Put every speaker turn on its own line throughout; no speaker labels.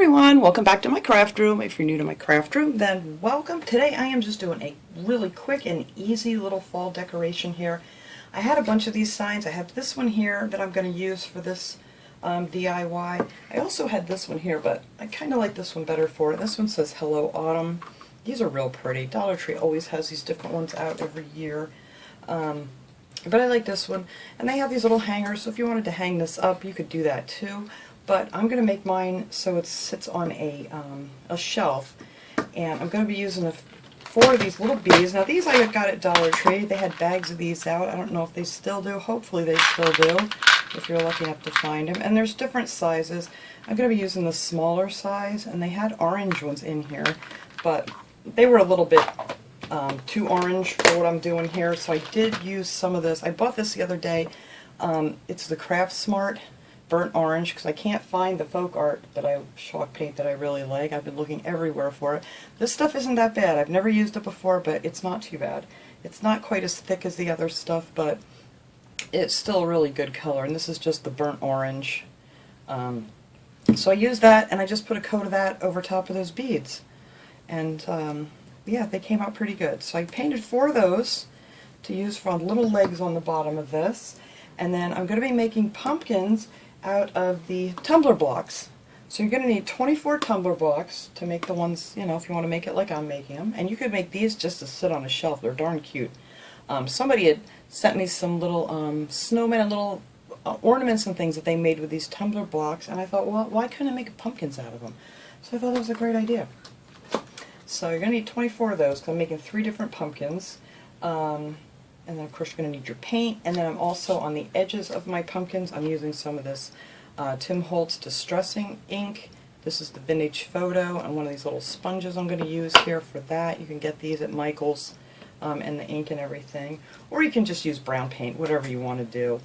everyone, welcome back to my craft room. If you're new to my craft room, then welcome. Today I am just doing a really quick and easy little fall decoration here. I had a bunch of these signs. I have this one here that I'm going to use for this DIY. I also had this one here, but I kind of like this one better for it. This one says Hello Autumn. These are real pretty. Dollar Tree always has these different ones out every year. But I like this one. And they have these little hangers, so if you wanted to hang this up, you could do that too. But I'm going to make mine so it sits on a shelf, and I'm going to be using 4 of these little bees. Now these I got at Dollar Tree. They had bags of these out. I don't know if they still do. Hopefully they still do, if you're lucky enough to find them. And there's different sizes. I'm going to be using the smaller size, and they had orange ones in here, but they were a little bit too orange for what I'm doing here, so I did use some of this. I bought this the other day. It's the Craft Smart burnt orange, because I can't find the folk art chalk paint that I really like. I've been looking everywhere for it. This stuff isn't that bad. I've never used it before, but it's not too bad. It's not quite as thick as the other stuff, but it's still a really good color, and this is just the burnt orange. So I used that, and I just put a coat of that over top of those beads. And yeah, they came out pretty good. So I painted 4 of those to use for little legs on the bottom of this. And then I'm going to be making pumpkins out of the tumbler blocks. So you're going to need 24 tumbler blocks to make the ones, you know, if you want to make it like I'm making them. And you could make these just to sit on a shelf. They're darn cute. Somebody had sent me some little snowmen and little ornaments and things that they made with these tumbler blocks, and I thought, well, why couldn't I make pumpkins out of them? So I thought that was a great idea. So you're going to need 24 of those, because I'm making 3 different pumpkins. And then of course you're going to need your paint, and then I'm also on the edges of my pumpkins, I'm using some of this Tim Holtz Distressing ink. This is the Vintage Photo, and one of these little sponges I'm going to use here for that. You can get these at Michael's, and the ink and everything. Or you can just use brown paint, whatever you want to do.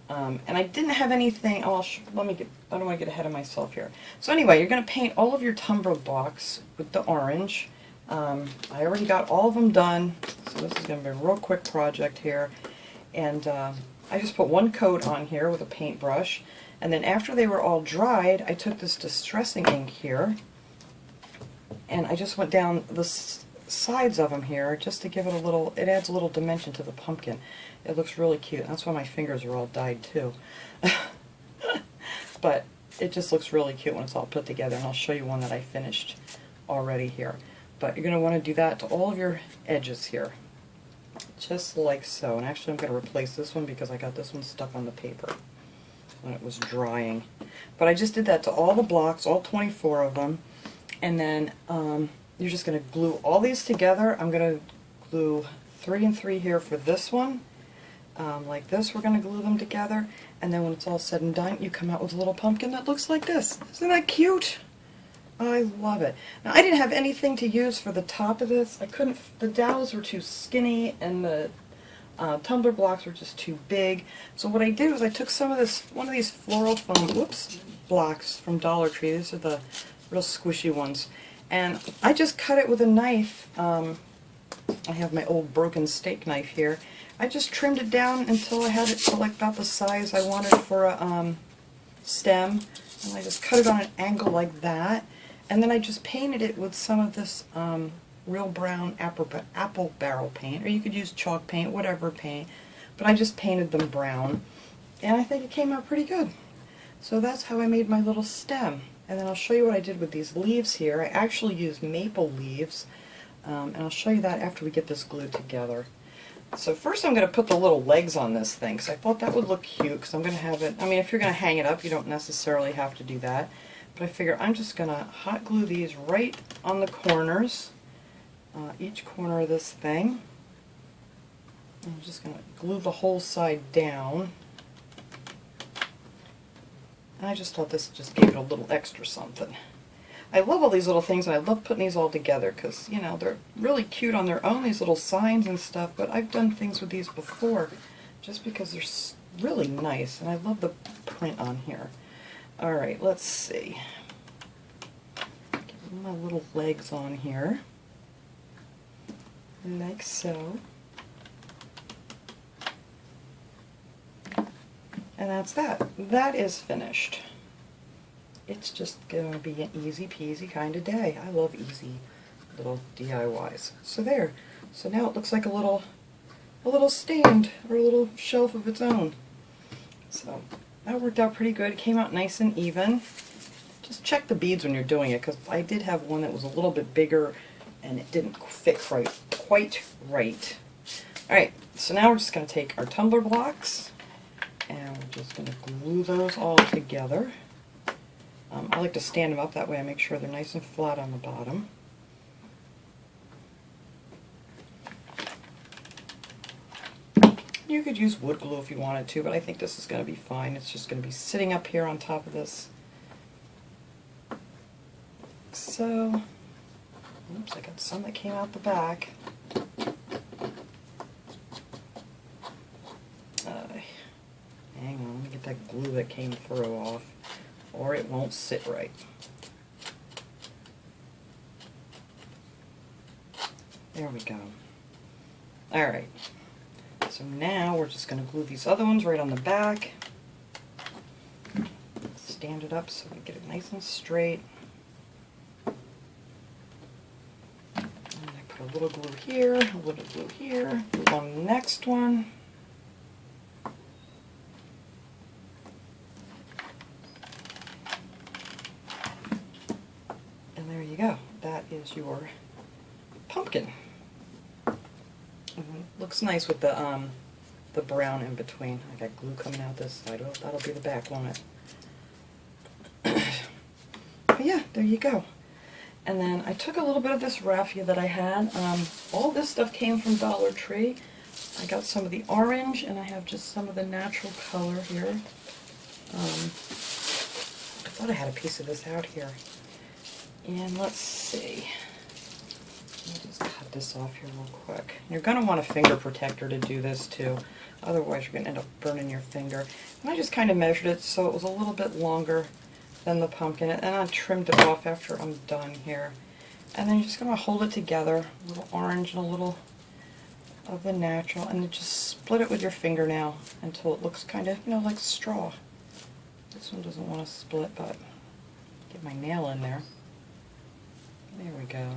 And I didn't have anything, I don't want to get ahead of myself here. So anyway, you're going to paint all of your tumbler blocks with the orange. I already got all of them done, so this is going to be a real quick project here. And I just put 1 coat on here with a paintbrush, and then after they were all dried, I took this distressing ink here, and I just went down the sides of them here just to give it a little, it adds a little dimension to the pumpkin. It looks really cute. That's why my fingers are all dyed too. But it just looks really cute when it's all put together, and I'll show you one that I finished already here. But you're going to want to do that to all of your edges here, just like so. And actually I'm going to replace this one because I got this one stuck on the paper when it was drying. But I just did that to all the blocks, all 24 of them. And then you're just going to glue all these together. I'm going to glue 3 and 3 here for this one. Like this, we're going to glue them together. And then when it's all said and done, you come out with a little pumpkin that looks like this. Isn't that cute? I love it. Now I didn't have anything to use for the top of this. I couldn't, the dowels were too skinny and the tumbler blocks were just too big. So what I did was I took some of this, one of these floral foam, blocks from Dollar Tree. These are the real squishy ones. And I just cut it with a knife. I have my old broken steak knife here. I just trimmed it down until I had it to like about the size I wanted for a stem. And I just cut it on an angle like that. And then I just painted it with some of this real brown apple barrel paint, or you could use chalk paint, whatever paint, but I just painted them brown, and I think it came out pretty good. So that's how I made my little stem. And then I'll show you what I did with these leaves here. I actually used maple leaves, and I'll show you that after we get this glued together. So first I'm going to put the little legs on this thing, because I thought that would look cute, because I'm going to have it, I mean if you're going to hang it up, you don't necessarily have to do that. But I figure I'm just going to hot glue these right on the corners, each corner of this thing. I'm just going to glue the whole side down. And I just thought this just gave it a little extra something. I love all these little things, and I love putting these all together because, you know, they're really cute on their own, these little signs and stuff, but I've done things with these before just because they're really nice, and I love the print on here. Alright, let's see. Get my little legs on here, like so. And that's that. That is finished. it's just going to be an easy peasy kind of day. I love easy little DIYs. So there. So now it looks like a little stand or a little shelf of its own. So that worked out pretty good. It came out nice and even. Just check the beads when you're doing it, because I did have one that was a little bit bigger and it didn't fit quite right. Alright, so now we're just going to take our tumbler blocks and we're just going to glue those all together. I like to stand them up, that way I make sure they're nice and flat on the bottom. You could use wood glue if you wanted to, but I think this is going to be fine. It's just going to be sitting up here on top of this. So, oops, I got some that came out the back. Hang on, let me get that glue that came through off, or it won't sit right. There we go. Alright, so now we're just going to glue these other ones right on the back. Stand it up so we get it nice and straight. And I put a little glue here, a little glue here, glue on the next one. And there you go. That is your pumpkin. Looks nice with the brown in between. I got glue coming out this side. Well, that'll be the back, won't it? But yeah, there you go. And then I took a little bit of this raffia that I had. All this stuff came from Dollar Tree. I got some of the orange, and I have just some of the natural color here. I thought I had a piece of this out here. And let's see. Let me just cut this off here real quick. You're going to want a finger protector to do this too. Otherwise you're going to end up burning your finger. And I just kind of measured it so it was a little bit longer than the pumpkin. And I trimmed it off after I'm done here. And then you're just going to hold it together. A little orange and a little of the natural. And then just split it with your fingernail until it looks kind of, like straw. This one doesn't want to split, but get my nail in there. There we go.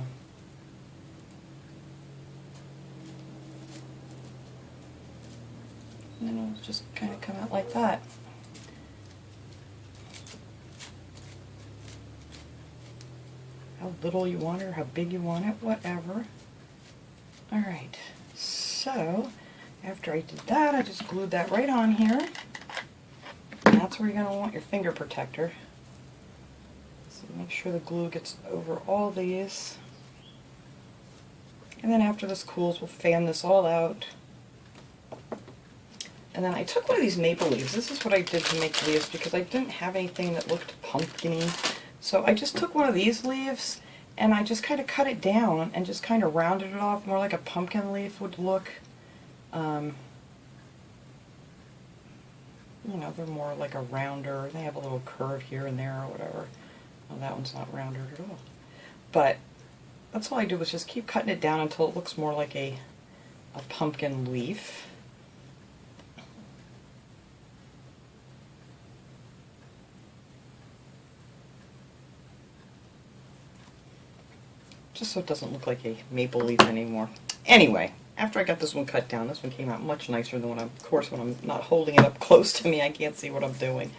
And then it'll just kind of come out like that. How little you want it or how big you want it, whatever. Alright, so after I did that, I just glued that right on here. And that's where you're going to want your finger protector. So make sure the glue gets over all these. And then after this cools, we'll fan this all out. And then I took one of these maple leaves. This is what I did to make leaves because I didn't have anything that looked pumpkin-y. So I just took one of these leaves and I just kind of cut it down and just kind of rounded it off more like a pumpkin leaf would look. They're more like a rounder. They have a little curve here and there or whatever. Well, that one's not rounded at all. But that's all I do was just keep cutting it down until it looks more like a pumpkin leaf. Just so it doesn't look like a maple leaf anymore. Anyway, after I got this one cut down, this one came out much nicer than when I'm not holding it up close to me, I can't see what I'm doing.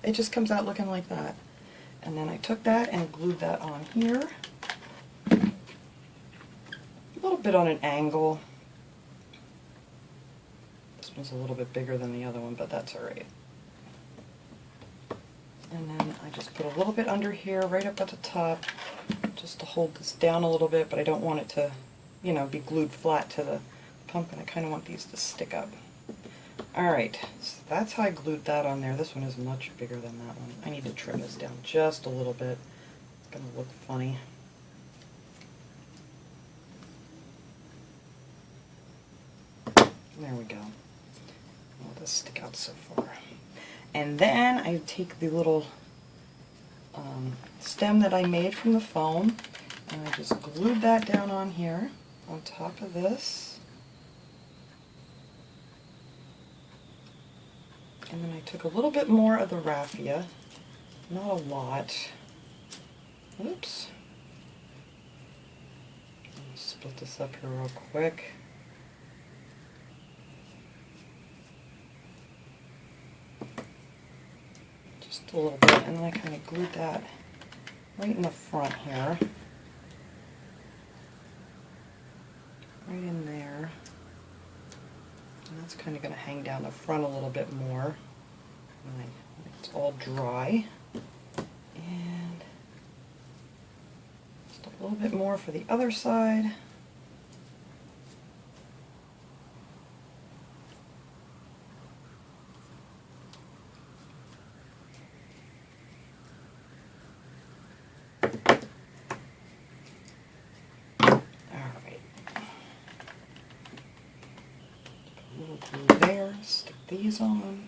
It just comes out looking like that. And then I took that and glued that on here. A little bit on an angle. This one's a little bit bigger than the other one, but that's alright. And then I just put a little bit under here, right up at the top, just to hold this down a little bit, but I don't want it to, be glued flat to the pumpkin. I kind of want these to stick up. Alright, so that's how I glued that on there. This one is much bigger than that one. I need to trim this down just a little bit. It's going to look funny. There we go. Let this stick out so far. And then I take the little stem that I made from the foam, and I just glued that down on here, on top of this. And then I took a little bit more of the raffia, not a lot. Oops. I'll split this up here real quick. Just a little bit, and then I kind of glued that right in the front here. Right in there. And that's kind of going to hang down the front a little bit more. It's all dry. And just a little bit more for the other side. There, stick these on.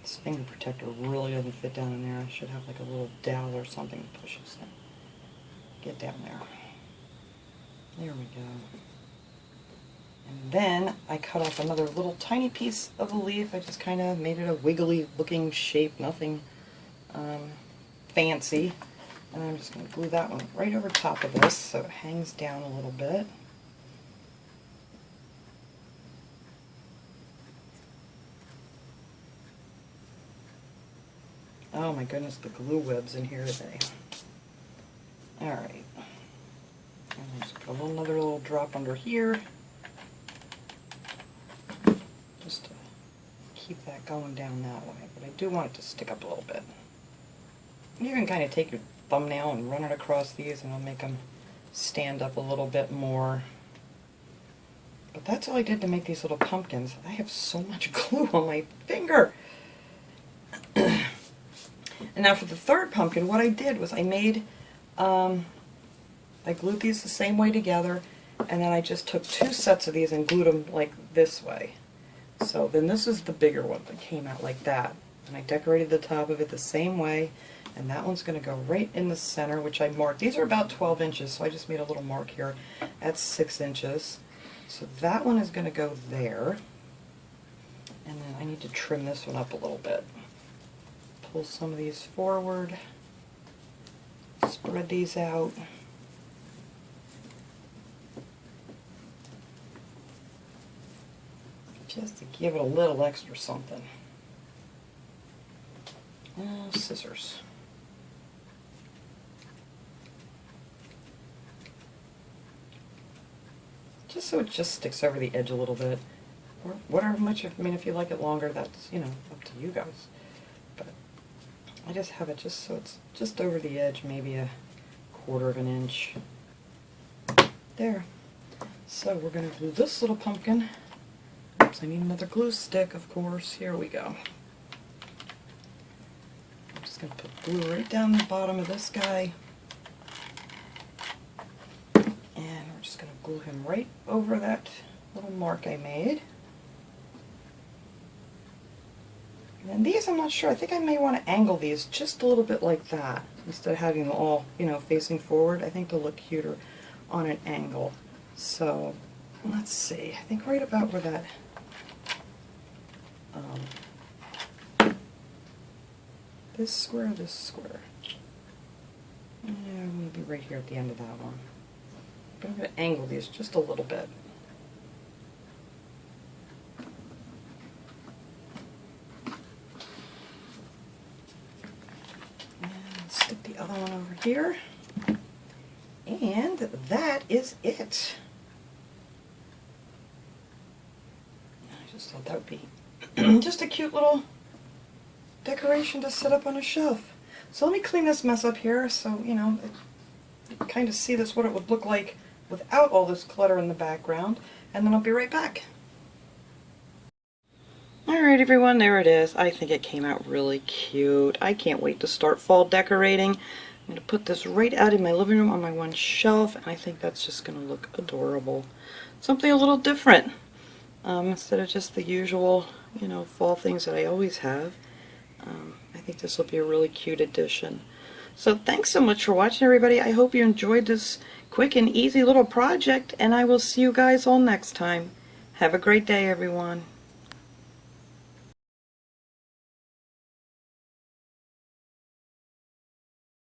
This finger protector really doesn't fit down in there. I should have like a little dowel or something to push this in. Get down there. There we go. And then I cut off another little tiny piece of the leaf. I just kind of made it a wiggly looking shape, nothing fancy. And I'm just going to glue that one right over top of this so it hangs down a little bit. Oh my goodness, the glue web's in here today. Alright. And I'll just put another little drop under here. Just to keep that going down that way. But I do want it to stick up a little bit. You can kind of take your thumbnail and run it across these and it'll make them stand up a little bit more. But that's all I did to make these little pumpkins. I have so much glue on my finger. And now for the third pumpkin, what I did was I made, I glued these the same way together, and then I just took 2 sets of these and glued them like this way. So then this is the bigger one that came out like that. And I decorated the top of it the same way, and that one's going to go right in the center, which I marked. These are about 12 inches, so I just made a little mark here at 6 inches. So that one is going to go there. And then I need to trim this one up a little bit. Pull some of these forward, spread these out. Just to give it a little extra something. Scissors. Just so it just sticks over the edge a little bit. Or whatever much, I mean, if you like it longer, that's, you know, up to you guys. But I just have it just so it's just over the edge, maybe a 1/4 of an inch. There. So we're going to glue this little pumpkin. Oops, I need another glue stick, of course. Here we go. I'm just going to put glue right down the bottom of this guy. And we're just going to glue him right over that little mark I made. And these, I'm not sure. I think I may want to angle these just a little bit like that instead of having them all, you know, facing forward. I think they'll look cuter on an angle. So let's see. I think right about where that this square. Yeah, maybe right here at the end of that one. But I'm going to angle these just a little bit. Stick the other one over here, and that is it. I just thought that would be just a cute little decoration to set up on a shelf. So let me clean this mess up here so, you know, you can kind of see this, what it would look like without all this clutter in the background, and then I'll be right back. Alright everyone, there it is. I think it came out really cute. I can't wait to start fall decorating. I'm going to put this right out in my living room on my one shelf, and I think that's just going to look adorable. Something a little different. Instead of just the usual, you know, fall things that I always have. I think this will be a really cute addition. So thanks so much for watching everybody. I hope you enjoyed this quick and easy little project, and I will see you guys all next time. Have a great day everyone.